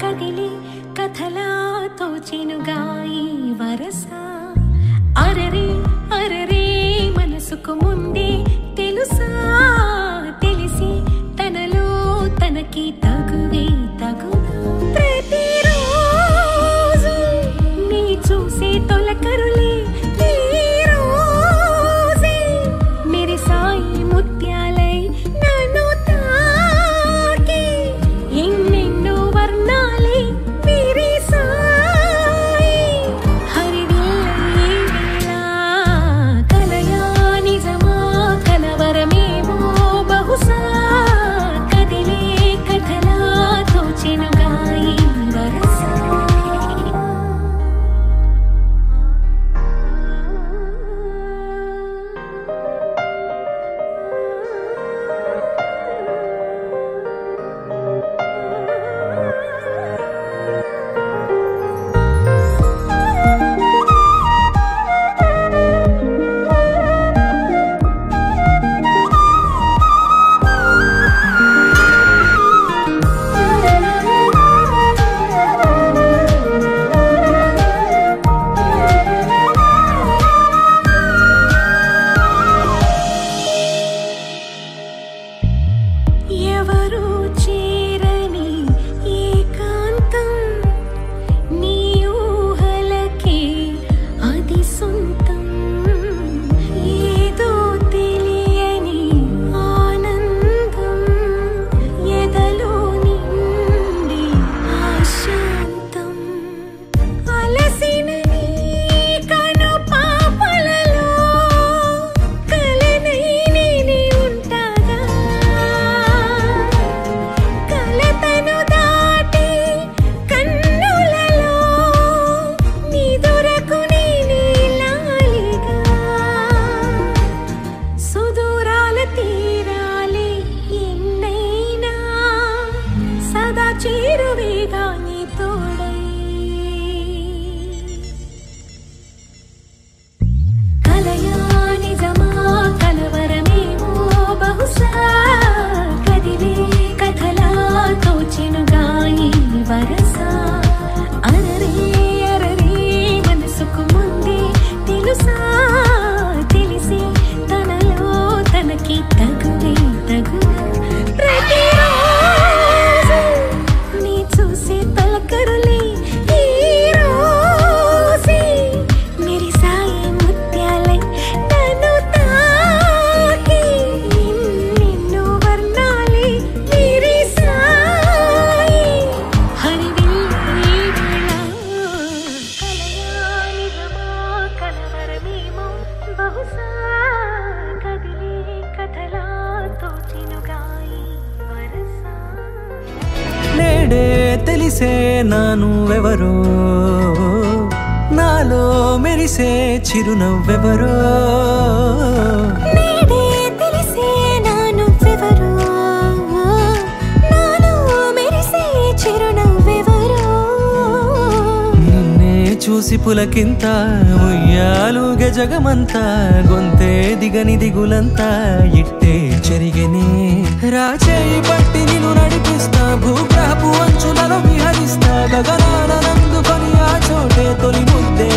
కదిలి కథలా తోచెనుగా ఈ వరస అరరే అరరే మనసుకు ముందే తెలుసా తెలిసి తనలో తనకి తగువే తగునా ప్రతిరోజు నీ చూసే తొలకరులే తెలిసే నానువెవరో నాలో మెరిసే చిరునవ్వెవరో నేడే తెలిసే నానువెవరో నాలో మెరిసే చిరునవ్వెవరో నిన్నే చూసి పులకింత ఉయ్యాలుగే జగమంతా గొంతే దిగని దిగులంతా ఇట్టే చెరిగెనే రాచేయి పట్టి నిన్ను నడిపిస్తా భూగ్రహపు అంచులలో విహరిస్తా గగనానందుకొని ఆ చోటే తొలి ముద్దే